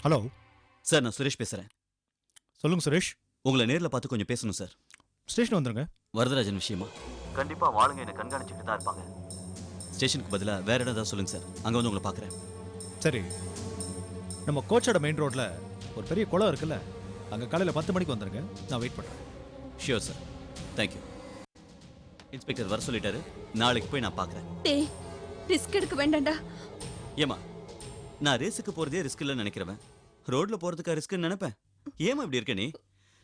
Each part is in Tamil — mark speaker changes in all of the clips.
Speaker 1: ஹலோ
Speaker 2: சார், நான் சுரேஷ் பேசுறேன்.
Speaker 1: சொல்லுங்க சுரேஷ்.
Speaker 2: உங்களை நேரில் பார்த்து கொஞ்சம் பேசணும் சார்.
Speaker 1: ஸ்டேஷன் வந்துருங்க.
Speaker 2: வரதராஜன் விஷயமா? கண்டிப்பா ஆளுங்க என்ன கண்காணிச்சுட்டு தான் இருப்பாங்க. ஸ்டேஷனுக்கு பதிலா வேற இடம் ஏதாவது சொல்லுங்க சார். அங்க வந்து உங்களை பார்க்குறேன்.
Speaker 1: சரி, நம்ம கோச்சோட மெயின் ரோட்ல ஒரு பெரிய குளம் இருக்குல்ல, அங்கே காலையில் 10 மணிக்கு வந்துருங்க. நான் வெயிட் பண்ணுறேன்.
Speaker 2: Sure sir, thank you. இன்ஸ்பெக்டர் வர சொல்லிட்டாரு. நாளைக்கு போய் நான் பார்க்குறேன்.
Speaker 3: டேய், ரிஸ்க் எடுக்க வேண்டாம்டா.
Speaker 2: ஏமா, நான் ரேஸுக்கு போகிறதே ரிஸ்க் இல்லைன்னு நினைக்கிறவன். ரோட்ல போகிறதுக்கா ரிஸ்க்குன்னு நினைப்பேன். ஏமா இப்படி இருக்க நீ?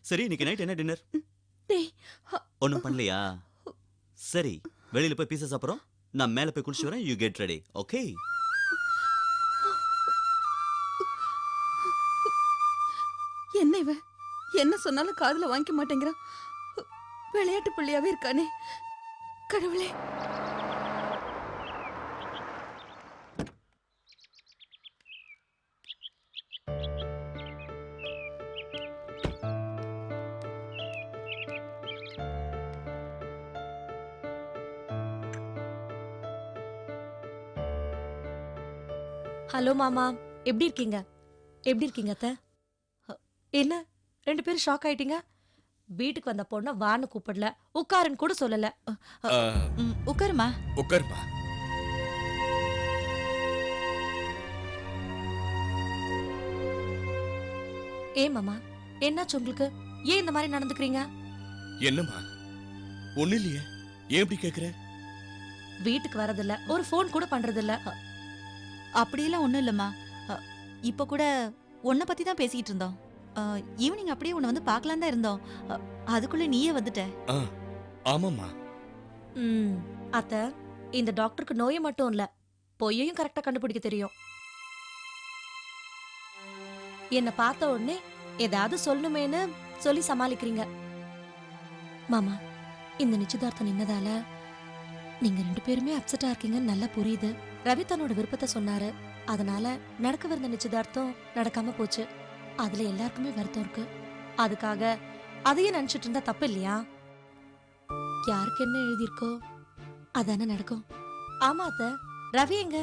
Speaker 2: சரி, இன்னைக்கு நைட் என்ன டின்னர்?
Speaker 3: டேய்,
Speaker 2: ஒன்றும் பண்ணலையா? சரி, வெளியில் போய் பீஸா சாப்பிட்றோம். நான் மேலே போய் குளிச்சு வரேன். You get ready, okay?
Speaker 3: என்ன இவன் என்ன சொன்னாலும் காதுல வாங்கிக்க மாட்டேங்கிறான். விளையாட்டு பிள்ளையாவே இருக்கானே. கடவுளே.
Speaker 4: ஹலோ மாமா, எப்படி இருக்கீங்க? எப்படி இருக்கீங்க அத்தை? என்ன 2 பேரும் ஷாக் ஆயிட்டீங்க? வீட்டுக்கு வந்த பொண்ண வான்னு கூப்பிடல, உட்காருன்னு கூட சொல்லல.
Speaker 3: உட்காருமா.
Speaker 5: உட்காருமா.
Speaker 4: ஏன் மாமா, என்னாச்சு உங்களுக்கு? ஏன் இந்த மாதிரி நடந்துக்கிறீங்க?
Speaker 5: என்னம்மா, ஒண்ணு இல்லையே, ஏன் இப்படி கேக்குற?
Speaker 4: வீட்டுக்கு வரதில்ல, ஒரு ஃபோன் கூட பண்றதில்ல.
Speaker 6: அப்படியெல்லாம் ஒன்றும் இல்லைம்மா. இப்போ கூட உன்னை பற்றி தான் பேசிக்கிட்டு இருந்தோம். ஈவினிங் அப்படியே உன்னை வந்து பார்க்கலாம் தான் இருந்தோம். அதுக்குள்ளே நீயே வந்துட்ட.
Speaker 5: ஆமாம்மா.
Speaker 4: அத்தை, இந்த டாக்டருக்கு நோயை மட்டும் இல்ல, பொய்யையும் கரெக்டா கண்டுபிடிக்க தெரியும். என்ன பார்த்த உடனே ஏதாவது சொல்லணுமேனு சொல்லி சமாளிக்கிறீங்க. மாமா, இந்த நிச்சயதார்த்தம் நின்னதால நீங்க 2 பேருமே அப்செட்டா இருக்கீங்கன்னு நல்லா புரியுது. ரவி தன்னோட விருப்பத்தை சொன்னாரு. அதனால நடக்கவிருந்த நிச்சயதார்த்தம் நடக்காம போச்சு. அதுல எல்லாருக்குமே வருத்தம் இருக்கு. அதுக்காக அதையே நினைச்சிட்டு இருந்தா தப்பு இல்லையா? யாருக்கு என்ன எழுதியிருக்கோ அதானே நடக்கும். ஆமா அத்தை, ரவி எங்க?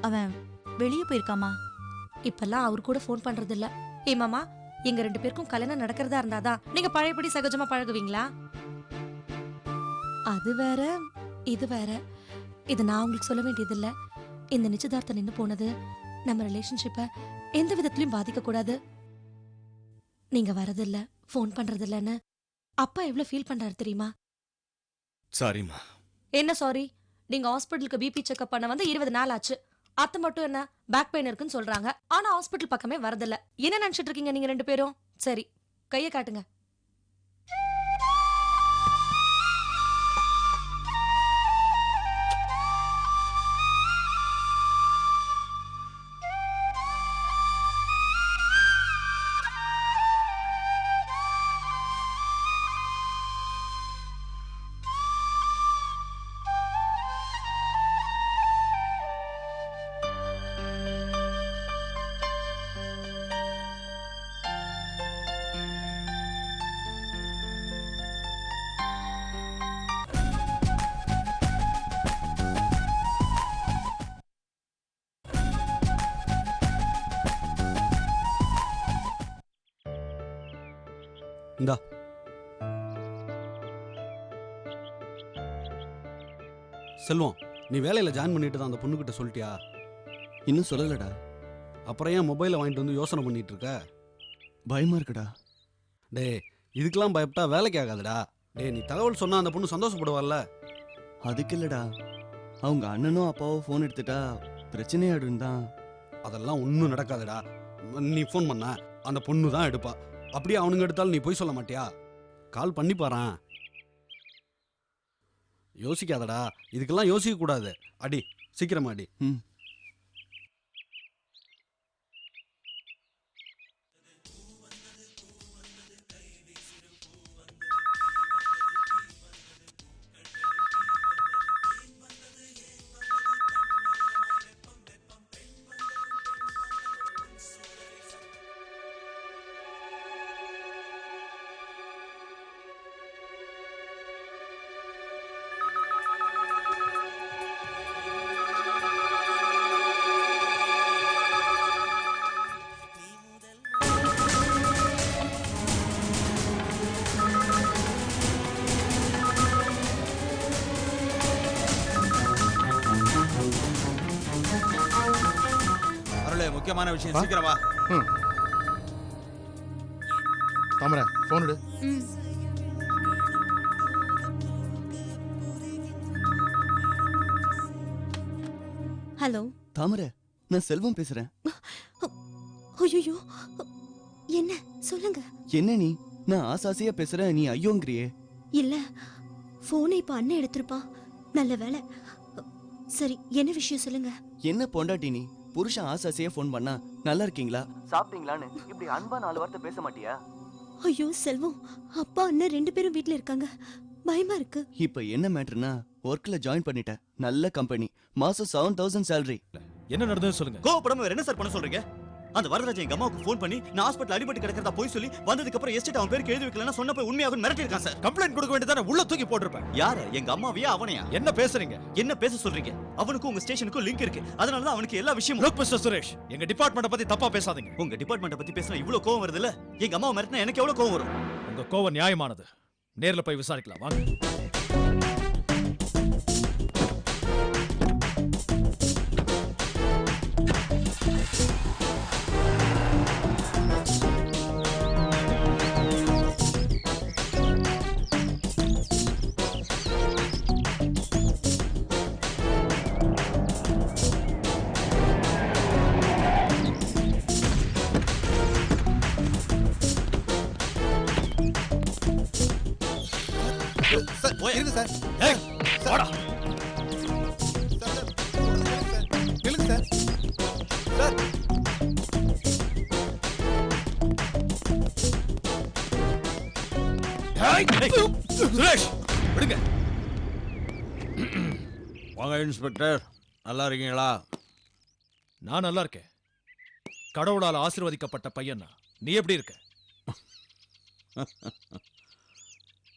Speaker 6: அவன் வெளியே போயிருக்காமா.
Speaker 4: இப்பெல்லாம் அவர் கூட ஃபோன் பண்றது இல்ல. ஏ மாமா, எங்க 2 பேருக்கும் கல்யாணம் நடக்கிறதா இருந்தாதான் நீங்க பழையபடி சகஜமா பழகுவீங்களா? அது வேற இது வேற. இது நான் உங்களுக்கு சொல்ல வேண்டியது இல்ல. இந்த நிச்சயதார்த்தம் நின்று போனது நம்ம ரிலேஷன்ஷிப்பை எந்த விதத்திலையும் பாதிக்க கூடாது. நீங்க வரதில்ல, ஃபோன் பண்றதில்லன்னு அப்பா எவ்வளவு ஃபீல் பண்றாரு தெரியுமா?
Speaker 5: சாரிம்மா.
Speaker 4: என்ன சாரி? நீங்க ஹாஸ்பிட்டலுக்கு பிபி செக்அப் பண்ண வந்து 20 நாள் ஆச்சு. அத்தை மட்டும் என்ன பேக் பெயின் இருக்குன்னு சொல்றாங்க. ஆனா ஹாஸ்பிட்டல் பக்கமே வரதில்ல. என்ன நினைச்சிட்டு இருக்கீங்க நீங்க 2 பேரும்? சரி, கையை காட்டுங்க.
Speaker 1: இந்தா.
Speaker 7: செல்வம், நீ வேலையில் ஜாயின் பண்ணிட்டு தான் அந்த பொண்ணுக்கிட்ட சொல்லிட்டியா?
Speaker 8: இன்னும் சொல்லலடா.
Speaker 7: அப்புறம் ஏன் மொபைலை வாங்கிட்டு வந்து யோசனை பண்ணிட்டு இருக்க?
Speaker 8: பயமா இருக்குடா.
Speaker 7: டே, இதுக்கெல்லாம் பயப்பட்டா வேலைக்கு ஆகாதுடா. டே, நீ தகவல் சொன்னா அந்த பொண்ணு சந்தோஷப்படுவாள்ல?
Speaker 8: அதுக்கு இல்லடா, அவங்க அண்ணனும் அப்பாவும் ஃபோன் எடுத்துட்டா பிரச்சனையாடும் தான்.
Speaker 7: அதெல்லாம் ஒன்றும் நடக்காதுடா. நீ ஃபோன் பண்ண அந்த பொண்ணு தான் எடுப்பா. அப்படியே அவனுங்க எடுத்தாலும் நீ போய் சொல்ல மாட்டியா? கால் பண்ணி பாறேன். யோசிக்காதடா, இதுக்கெல்லாம் யோசிக்க கூடாது. அடி, சீக்கிரமா அடி.
Speaker 5: முக்கியமான விஷயம், சீக்கிரம் வா.
Speaker 9: தாமரை போன் எடு.
Speaker 4: ஹலோ
Speaker 8: தாமரை, நான் செல்வம் பேசுறேன்.
Speaker 4: ஐயோ என்ன சொல்லுங்க.
Speaker 8: என்ன நீ? நான் ஆசாசியா பேசுறேன், நீ ஐயோங்கிறியே.
Speaker 4: இல்ல போனை இப்ப அண்ணன் எடுத்திருப்பான். நல்ல வேலை. சரி என்ன விஷயம் சொல்லுங்க.
Speaker 8: என்ன பொண்டாட்டி நீ? புருஷன் ஆசாசியா ஃபோன் பண்ணா நல்லா இருக்கீங்களா, சாப்பிட்டீங்களான்னு இப்படி அன்பா 4 வார்த்தை பேச மாட்டியா?
Speaker 4: ஐயோ செல்வம், அப்பா அண்ணன் 2 பேரும் வீட்ல இருக்காங்க. பயமா இருக்கு.
Speaker 8: இப்ப என்ன மேட்டர்னா, ஒர்க்ல ஜாயின் பண்ணிட்டேன். நல்ல கம்பெனி, மாசம் 7000 salary.
Speaker 1: என்ன நடந்ததுன்னு சொல்லுங்க.
Speaker 2: கோவப்படாம வேற என்ன சார் பண்ண சொல்றீங்க? அந்த வரதராஜன் எங்க அம்மாவுக்கு ஃபோன் பண்ணி நான் ஹாஸ்பிடல் அடிபட்டு கிடக்கிறதா போய் சொல்லி வந்ததுக்கு அப்புறம் எஸ்டேட் அவன் பேருக்கு எழுதி வைக்கலன்னா சொன்ன போய் உண்மையாக மிரட்டி இருக்கான் சார்.
Speaker 1: கம்ப்ளைண்ட் கொடுக்க வேண்டியதானே, உள்ள தூக்கி போட்டிருப்பேன்.
Speaker 2: யாரு? எங்க அம்மாவையா அவனையா?
Speaker 1: என்ன பேசுறீங்க?
Speaker 2: என்ன பேச சொல்றீங்க? அவனுக்கும் உங்க ஸ்டேஷனுக்கும் லிங்க் இருக்கு. அதனால தான் அவனுக்கு எல்லா விஷயமும்.
Speaker 1: லுக் மிஸ்டர் சுரேஷ், எங்க டிபார்ட்மெண்ட்ட பத்தி தப்பா பேசாதீங்க.
Speaker 2: உங்க டிபார்ட்மெண்ட்ட பத்தி பேசினா இவ்வளவு கோவம் வருது இல்ல? எங்க அம்மாவை மிரட்டினா எனக்கு எவ்வளவு கோவம் வரும்?
Speaker 1: உங்க கோவம் நியாயமானது. நேர்ல போய் விசாரிக்கலாம் வாங்க.
Speaker 5: சார் இருங்க சார்.
Speaker 1: ஏய், வாடா.
Speaker 5: நில்லுங்க சார். சார்
Speaker 1: ஏய், சுரேஷ் விடுங்க.
Speaker 5: வாங்க இன்ஸ்பெக்டர், நல்லா இருக்கீங்களா?
Speaker 1: நான் நல்லா இருக்கேன். கடவுளால் ஆசீர்வதிக்கப்பட்ட பையனா. நீ எப்படி இருக்க?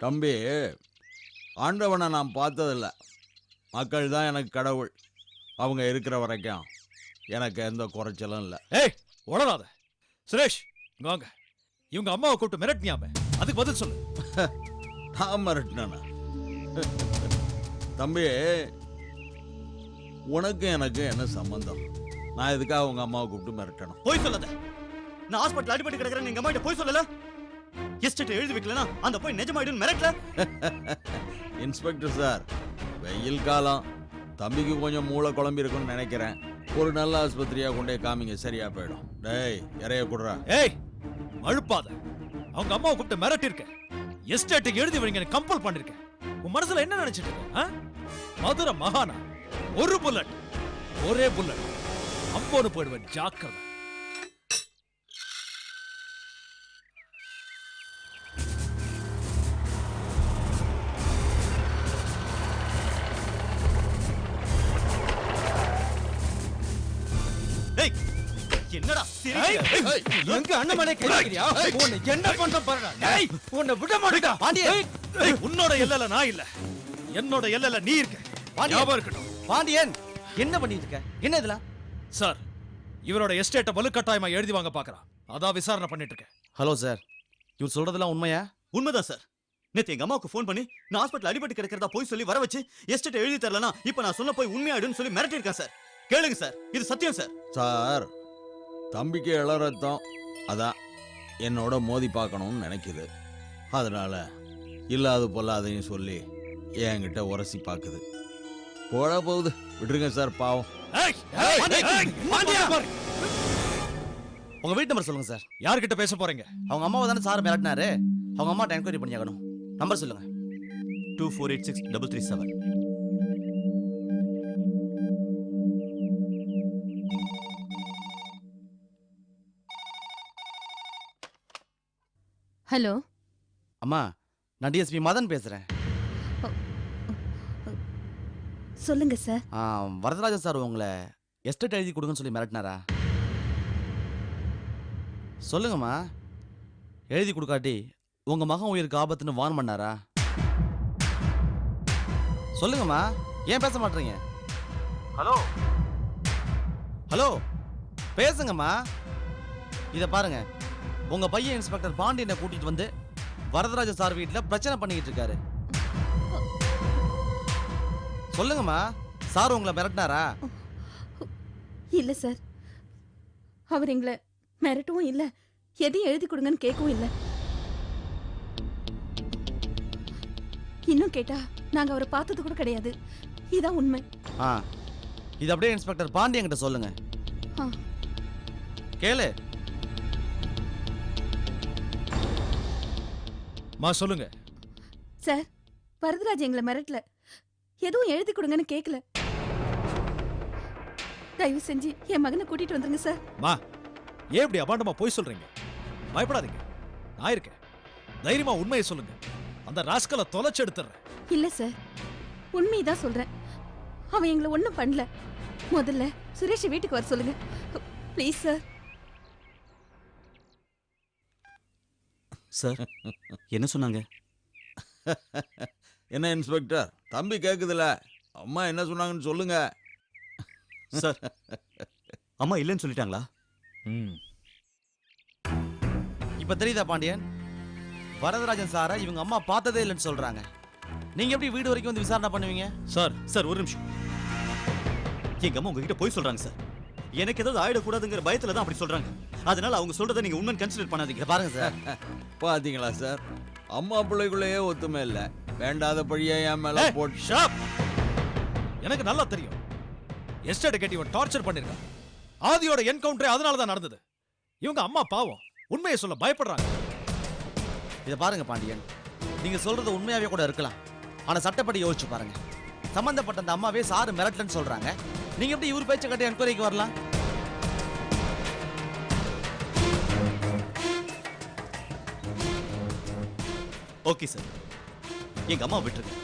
Speaker 5: தம்பி, ஆண்டவனை நான் பார்த்ததில்ல. மக்கள் தான் எனக்கு கடவுள். அவங்க இருக்கிற வரைக்கும் எனக்கு எந்த குறைச்சலும் இல்லை.
Speaker 1: ஏய், உளறாத. சுரேஷ் இங்க வாங்க. இவங்க அம்மாவை கூப்பிட்டு மிரட்டினியாமே, அதுக்கு பதில் சொல்லு.
Speaker 5: நான் மிரட்டினா? தம்பி, உனக்கு எனக்கு என்ன சம்பந்தம்? நான் எதுக்காக உங்க அம்மாவை கூப்பிட்டு மிரட்டணும்?
Speaker 2: போய் சொல்லாத. நான் ஹாஸ்பிடல் அடிபட்டு கிடக்கிறேன் எங்க அம்மா கிட்ட போய் சொல்லல. எஸ்டேட் எழுதி வைக்கலனா அந்த போய் நிஜமாயிடும் மிரட்டல.
Speaker 5: இன்ஸ்பெக்டர் சார், வெயில் காலம், தம்பிக்கு கொஞ்சம் மூளை குழம்பி இருக்குன்னு நினைக்கிறேன். ஒரு நல்ல ஆஸ்பத்திரியா கொண்டே காமிங்க, சரியா போயிடும். டேய் இறைய குடுறா.
Speaker 1: ஏய், அழுப்பாத. அவங்க அம்மாவை கூப்பிட்டு மிரட்டி இருக்க. எஸ்டேட்டுக்கு எழுதி வைங்க கம்பல் பண்ணிருக்கேன். உன் மனசுல என்ன நினைச்சிட்டு இருக்க? மதுரை மகானா, ஒரு புல்லட், ஒரே புல்லட், அம்போடு போயிடுவேன். ஜாக்கிரதை.
Speaker 2: என்னடா
Speaker 7: எங்க அண்ணமலை கேக்குறியா? உன்னை என்ன பண்ற பாருடா. டேய், உன்னை விட மாட்டேடா.
Speaker 1: பாண்டியன், உன்னோட எல்லைல நான் இல்ல, என்னோட எல்லைல நீ இருக்க. ஞாபகம் இருக்கட்டும்.
Speaker 7: பாண்டியன், என்ன பண்ணிட்டு இருக்க? என்ன இதெல்லாம்?
Speaker 1: சார், இவரோட எஸ்டேட்டை வலுக்கட்டாயமா எழுதி வாங்க பாக்குறான். அதான் விசாரணை பண்ணிட்டு இருக்கேன்.
Speaker 7: ஹலோ சார், இவர் சொல்றதெல்லாம் உண்மையா?
Speaker 2: உண்மைதான் சார். நேத்து எங்க அம்மாவுக்கு ஃபோன் பண்ணி நான் ஹாஸ்பிடல் அடிபட்டு கிடக்கிறதா போய் சொல்லி வர வச்சு எஸ்டேட் எழுதி தரலனா இப்ப நான் சொன்ன போய் உண்மையாயிடுன்னு சொல்லி மிரட்டி இருக்கேன் சார். கேளுங்க சார், இது சத்தியம் சார்.
Speaker 5: சார், தம்பிக்கு இளரத்தம், அதான் என்னோட மோதி பார்க்கணும்னு நினைக்குது. அதனால இல்லாது பொல்லாதையும் சொல்லி என்கிட்ட உரசி பார்க்குது. போட போகுது, விட்டுருங்க சார், பாவம்.
Speaker 7: உங்க வீட்டு நம்பர் சொல்லுங்க சார்.
Speaker 1: யார்கிட்ட பேச போறீங்க?
Speaker 7: அவங்க அம்மாவை தானே சார் மிரட்டினாரு. அவங்க அம்மாட்ட என்கொயரி பண்ணியாகணும். நம்பர் சொல்லுங்க.
Speaker 2: 2486337.
Speaker 3: ஹலோ,
Speaker 7: அம்மா, நான் டிஎஸ்பி மதன் பேசுறேன்.
Speaker 3: சொல்லுங்க சார்.
Speaker 7: வரதராஜன் சார் உங்களை எஸ்டேட் எழுதி கொடுங்கன்னு சொல்லி மிரட்டினாரா? சொல்லுங்கம்மா. எழுதி கொடுக்காட்டி உங்க மகன் உயிருக்கு ஆபத்துன்னு வார்ன் பண்ணாரா? சொல்லுங்கம்மா, ஏன் பேச மாட்டீங்க? ஹலோ ஹலோ, பேசுங்கம்மா. இத பாருங்க, உங்க பையன் இன்ஸ்பெக்டர் பாண்டியனை கூட்டிட்டு வந்து வரதராஜ சார் வீட்டுல பிரச்சனை பண்ணிக்கிட்டு இருக்காரு. சொல்லுங்கம்மா, சார் உங்களை மிரட்டினாரா?
Speaker 3: இல்ல சார், அவர் எங்களை மிரட்டவும் இல்ல, எதையும் எழுதி கொடுங்கன்னு கேட்கவும் இல்ல. இன்னும் கேட்டா நாங்க அவரை பார்த்தது கூட கிடையாது. இதான் உண்மை.
Speaker 7: ஆ, இது அப்படியே இன்ஸ்பெக்டர் பாண்டியன் கிட்ட சொல்லுங்க.
Speaker 3: ஆ.
Speaker 7: கேளு.
Speaker 1: மா சொல்லுங்க.
Speaker 3: சார், வரதராஜ் எங்களை மிரட்டல, எதுவும் எழுதி கொடுங்கன்னு கேட்கல. தயவு செஞ்சு என் மகனை கூட்டிட்டு வந்துருங்க சார்.
Speaker 1: மா, ஏன் இப்படி அபாண்டமா போய் சொல்றீங்க? பயப்படாதீங்க, நான் இருக்கேன். தைரியமா உண்மையை சொல்லுங்க. அந்த ராஸ்கலை தொலைச்சு எடுத்துறேன்.
Speaker 3: இல்ல சார், உண்மைதான் சொல்றேன். அவன் எங்களை ஒண்ணும் பண்ணல. முதல்ல சுரேஷ் வீட்டுக்கு வர சொல்லுங்க ப்ளீஸ் சார்.
Speaker 2: சார் என்ன சொன்னாங்க?
Speaker 5: என்ன இன்ஸ்பெக்டர், தம்பி கேக்குதுல, அம்மா என்ன சொன்னாங்கன்னு சொல்லுங்க.
Speaker 2: சார், அம்மா இல்லைன்னு சொல்லிட்டாங்களா?
Speaker 7: இப்ப தெரியுதா பாண்டியன்? வரதராஜன் சாரை இவங்க அம்மா பார்த்ததே இல்லைன்னு சொல்றாங்க. நீங்க எப்படி வீடு வரைக்கும் வந்து விசாரணை பண்ணுவீங்க?
Speaker 2: சார் ஒரு நிமிஷம். எங்க அம்மா உங்ககிட்ட போய் சொல்றாங்க சார். எனக்கு ஏதாவது ஆயிடக்கூடாதுங்கிற பயத்துல தான் அப்படி சொல்றாங்க. அதனால அவங்க சொல்றதை நீங்க உண்மைன்னு கன்சிடர் பண்ணாதீங்க.
Speaker 7: பாருங்க சார்,
Speaker 5: பாத்தீங்களா சார், அம்மா பிள்ளைக்குள்ளேயே ஒத்துமை இல்ல. வேண்டாத பழியா என் மேல போட்டு.
Speaker 1: ஷாப். எனக்கு நல்லா தெரியும், எஸ்டேட் கேட்டு இவன் டார்ச்சர் பண்ணிருக்கான். ஆதியோட என்கவுண்டரே அதனால தான் நடந்தது. இவங்க அம்மா பாவம், உண்மையை சொல்ல பயப்படுறாங்க.
Speaker 7: இத பாருங்க பாண்டியன், நீங்க சொல்றது உண்மையாவே கூட இருக்கலாம். ஆனா சட்டப்படி யோசிச்சு பாருங்க. சம்பந்தப்பட்ட அந்த அம்மாவே சாரு மிரட்டலன்னு சொல்றாங்க. நீங்க எப்படி இவர் பேச்ச கட்டி என்கொயரிக்கு வரலாம்?
Speaker 2: ஓகே சார், எங்க அம்மா விட்டுருங்க.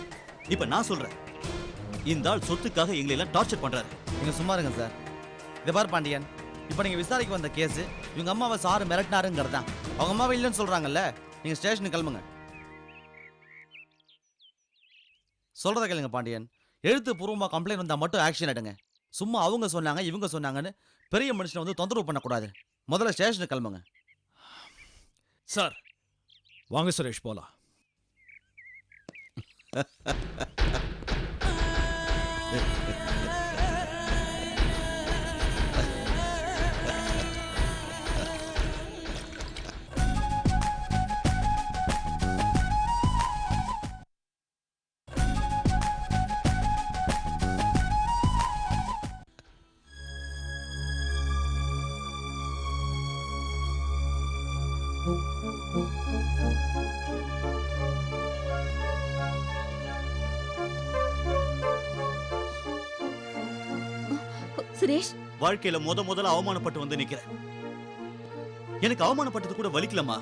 Speaker 2: இப்ப நான் சொல்றேன், இந்த ஆள் சொத்துக்காக எங்களை எல்லாம் டார்ச்சர் பண்றாரு.
Speaker 7: நீங்க சும்மா இருங்க சார். இத பாரு பாண்டியன், இப்ப நீங்க விசாரிக்க வந்த கேஸ் இவங்க அம்மாவை சாரு மிரட்டினாருங்கிறது தான். அவங்க அம்மாவை இல்லைன்னு சொல்றாங்கல்ல, நீங்க ஸ்டேஷனுக்கு கிளம்புங்க. சொல்றத கேளுங்க பாண்டியன், எழுத்து பூர்வமா கம்ப்ளைண்ட் வந்தா மட்டும் ஆக்ஷன் எடுங்க. சும்மா அவங்க சொன்னாங்க இவங்க சொன்னாங்கன்னு பெரிய மனுஷனை வந்து தொந்தரவு பண்ணக்கூடாது. முதல்ல ஸ்டேஷனுக்கு கிளம்புங்க.
Speaker 1: சார் வாங்க சுரேஷ், போலாம்.
Speaker 3: சுரேஷ்,
Speaker 2: வாழ்க்கையில முதல்ல அவமானப்பட்டு வந்து நிக்கிறேன். எனக்கு அவமானப்பட்டது கூட வலிக்கலமா.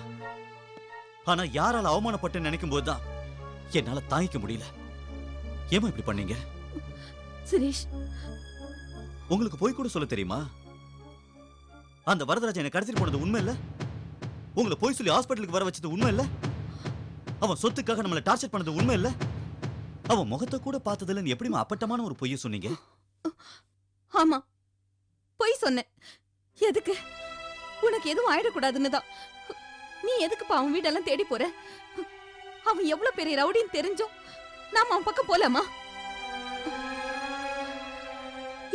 Speaker 2: ஆனா யாரால அவமானப்பட்டு நினைக்கும் போதுதான் என்னால தாங்கிக்க முடியல. ஏமா இப்படி பண்ணீங்க?
Speaker 3: சுரேஷ்,
Speaker 2: உங்களுக்கு போய் கூட சொல்ல தெரியுமா? அந்த வரதராஜன் என்ன கடத்திட்டு போனது உண்மை இல்ல? உங்களை போய் சொல்லி ஹாஸ்பிட்டலுக்கு வர வச்சது உண்மை இல்ல? அவன் சொத்துக்காக நம்மளை டார்ச்சர் பண்ணது உண்மை இல்ல? அவன் முகத்தை கூட பார்த்ததுல நீ எப்படிமா அப்பட்டமான ஒரு பொய்ய சொன்னீங்க?
Speaker 3: ஆமா, பொய் சொன்னேன். எதுக்கு? உனக்கு எதுவும் ஆயிடக்கூடாதுன்னு தான். நீ எதுக்குப்பா அவன் வீடெல்லாம் தேடி போற? அவன் எவ்வளவு பெரிய ரவுடின்னு தெரிஞ்சும் நாம அவன் பக்கம் போலாமா?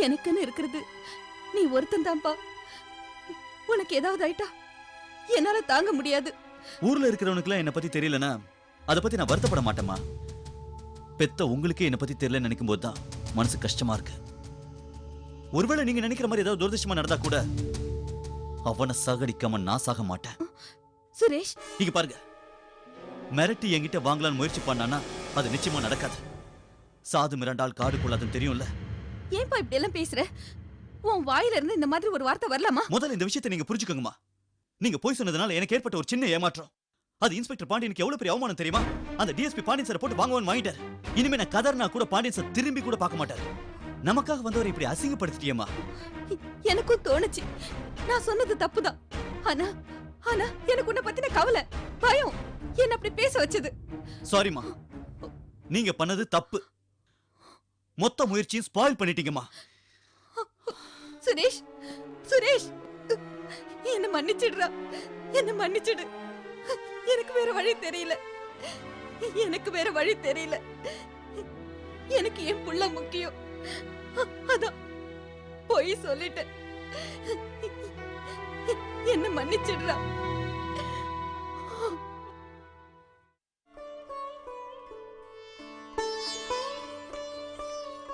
Speaker 3: எனக்குன்னு இருக்கிறது நீ ஒருத்தன் தான்ப்பா. உனக்கு ஏதாவது ஆயிட்டா என்னால தாங்க முடியாது.
Speaker 2: ஊர்ல இருக்கிறவனுக்குலாம் என்ன பத்தி தெரியலனா அதை பத்தி நான் வருத்தப்பட மாட்டேமா. பெத்த உங்களுக்கே என்ன பத்தி தெரியலன்னு நினைக்கும் போதுதான் மனசு கஷ்டமா இருக்கு. ஒருவேளை நீங்க நினைக்கிற மாதிரி ஏதாவது துரதிருஷ்டமா நடந்தா கூட அவனை சாகடிக்காம நான் சாக மாட்டேன்.
Speaker 3: சுரேஷ்,
Speaker 2: நீங்க பாருங்க, மிரட்டி என்கிட்ட வாங்கலான்னு முயற்சி பண்ணானா அது நிச்சயமா நடக்காது. சாது மிரண்டால் காடு கொள்ளாதுன்னு தெரியும்ல.
Speaker 3: ஏன்பா இப்படி எல்லாம் பேசுற? உன் வாயில இருந்து இந்த மாதிரி ஒரு வார்த்தை வரலாமா?
Speaker 2: முதல்ல இந்த விஷயத்தை நீங்க புரிஞ்சுக்கோங்கம்மா. நீங்க போய் சொன்னதுனால எனக்கு ஏற்பட்ட ஒரு சின்ன ஏமாற்றம். அது இன்ஸ்பெக்டர் பாண்டியனுக்கு எவ்வளவு பெரிய அவமானம் தெரியுமா? அந்த டிஎஸ்பி பாண்டியன் சார் போட்டு வாங்குவான்னு வாங்கிட்டார். இனிமே நான் கதர்னா கூட பாண்டியன் சார் திரும்பி கூட பார்க்க மாட்டார். நமக்காக வந்தவரை இப்படி அசிங்கப்படுத்திட்டியம்மா.
Speaker 3: எனக்கும் தோணுச்சு நான் சொன்னது தப்புதான். ஆனா ஆனா எனக்கு உன்னை பத்தின கவலை, பயம் என்ன அப்படி பேச வச்சது.
Speaker 2: சாரிம்மா, நீங்க பண்ணது தப்பு. மொத்த முயற்சியும் ஸ்பாயில் பண்ணிட்டீங்கம்மா.
Speaker 3: சுரேஷ், சுரேஷ், என்ன மன்னிச்சிடுறா, என்ன மன்னிச்சிடு. எனக்கு வேற வழி தெரியல, எனக்கு வேற வழி தெரியல. எனக்கு என் புள்ள முக்கியம். அதான் பொய் சொல்லிட்டேன். என்ன மன்னிச்சிடுறா.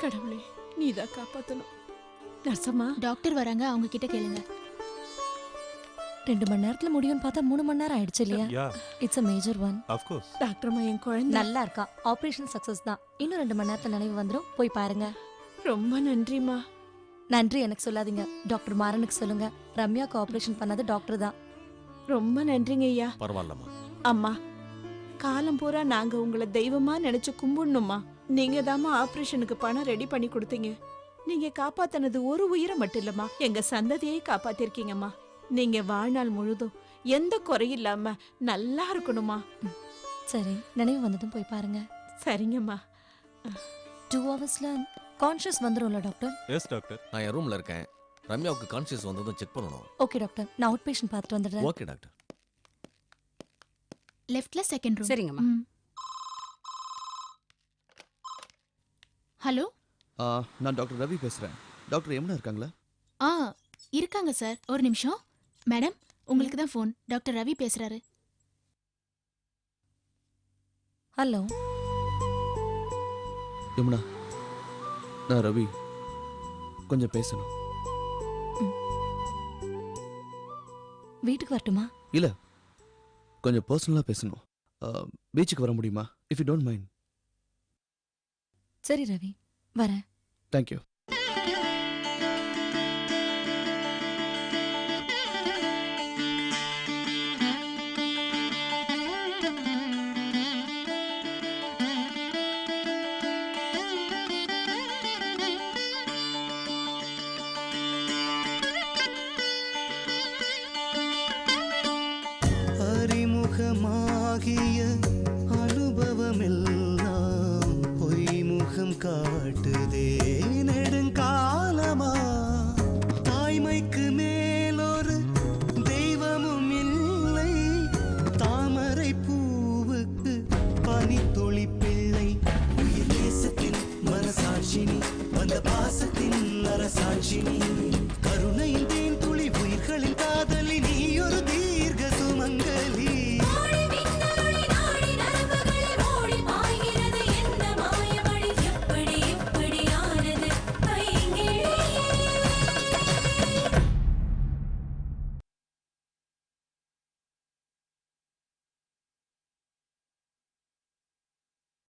Speaker 3: கடவுளே, நீதான் காப்பாத்தணும். நர்சம்மா,
Speaker 10: டாக்டர் வராங்க, அவங்க கிட்ட கேளுங்க.
Speaker 4: 2 மணி நேரத்துல முடியும்னு பார்த்தா 3 மணி நேரம் ஆயிடுச்சு இல்லையா? It's a major one.
Speaker 3: டாக்டர்மா, என் குழந்தை
Speaker 4: நல்லா இருக்கா. ஆபரேஷன் சக்சஸ் தான். இன்னும் 2 மணி நேரத்துல நினைவு வந்துரும். போய் பாருங்க.
Speaker 3: ரொம்ப நன்றிமா.
Speaker 4: நன்றி எனக்கு சொல்லாதீங்க, டாக்டர் மாறனுக்கு சொல்லுங்க. ரம்யாக்கு ஆபரேஷன் பண்ணது டாக்டர் தான்.
Speaker 3: ரொம்ப நன்றிங்க ஐயா.
Speaker 5: பரவாயில்லம்மா.
Speaker 3: அம்மா, காலம் பூரா நாங்க உங்களை தெய்வமா நினைச்சு கும்பிடணுமா. நீங்க தாமா ஆபரேஷனுக்கு பணம் ரெடி பண்ணி கொடுத்தீங்க. நீங்க காப்பாத்தினது ஒரு உயிரை மட்டும் இல்லம்மா, எங்க சந்ததியை காப்பாத்திருக்கீங்கம்மா. நீங்க வாழ்நாள் முழுதும் எந்த குறையில்லாம நல்லா இருக்கணுமா.
Speaker 4: சரி, நினைவு வந்ததும் போய் பாருங்க.
Speaker 3: சரிங்கம்மா.
Speaker 4: 2 ஹவர்ஸ்ல கான்ஷியஸ் வந்துரும்ல டாக்டர்?
Speaker 11: Yes doctor. நான் என் ரூம்ல இருக்கேன். ரம்யாவுக்கு கான்ஷியஸ் வந்ததும் செக் பண்ணணும்.
Speaker 4: ஓகே டாக்டர், நான் அவுட் பேஷண்ட் பார்த்துட்டு வந்துடுறேன்.
Speaker 11: Okay doctor.
Speaker 10: லெஃப்ட்ல செகண்ட் ரூம்.
Speaker 6: சரிங்கம்மா.
Speaker 10: ஹலோ.
Speaker 8: நான் டாக்டர் ரவி பேசுறேன். டாக்டர் யமுனா இருக்காங்களா?
Speaker 10: ஆ, இருக்காங்க சார். ஒரு நிமிஷம். மேடம், உங்களுக்கு தான் ஃபோன். டாக்டர் ரவி பேசுறாரு.
Speaker 4: ஹலோ
Speaker 8: யமுனா, நான் ரவி. கொஞ்சம் பேசணும்.
Speaker 4: வீட்டுக்கு வரட்டுமா?
Speaker 8: இல்ல, கொஞ்சம் பர்சனலா பேசணும். பீச்சுக்கு வர முடியுமா? If you don't mind.
Speaker 4: சரி ரவி, வரேன்.
Speaker 8: தேங்க்யூ.
Speaker 12: அறிமுகமாகிய அனுபவமெல்லாம் பொய்முகம் காட்டுதே நெடுங்காலமா. தாய்மைக்கு மேலொரு தெய்வமும் இல்லை, தாமரை பூவுக்கு பனித்துளி பிள்ளை. உயிர் தேசத்தின் மனசாட்சினி, வந்த பாசத்தின் அரசாட்சினி.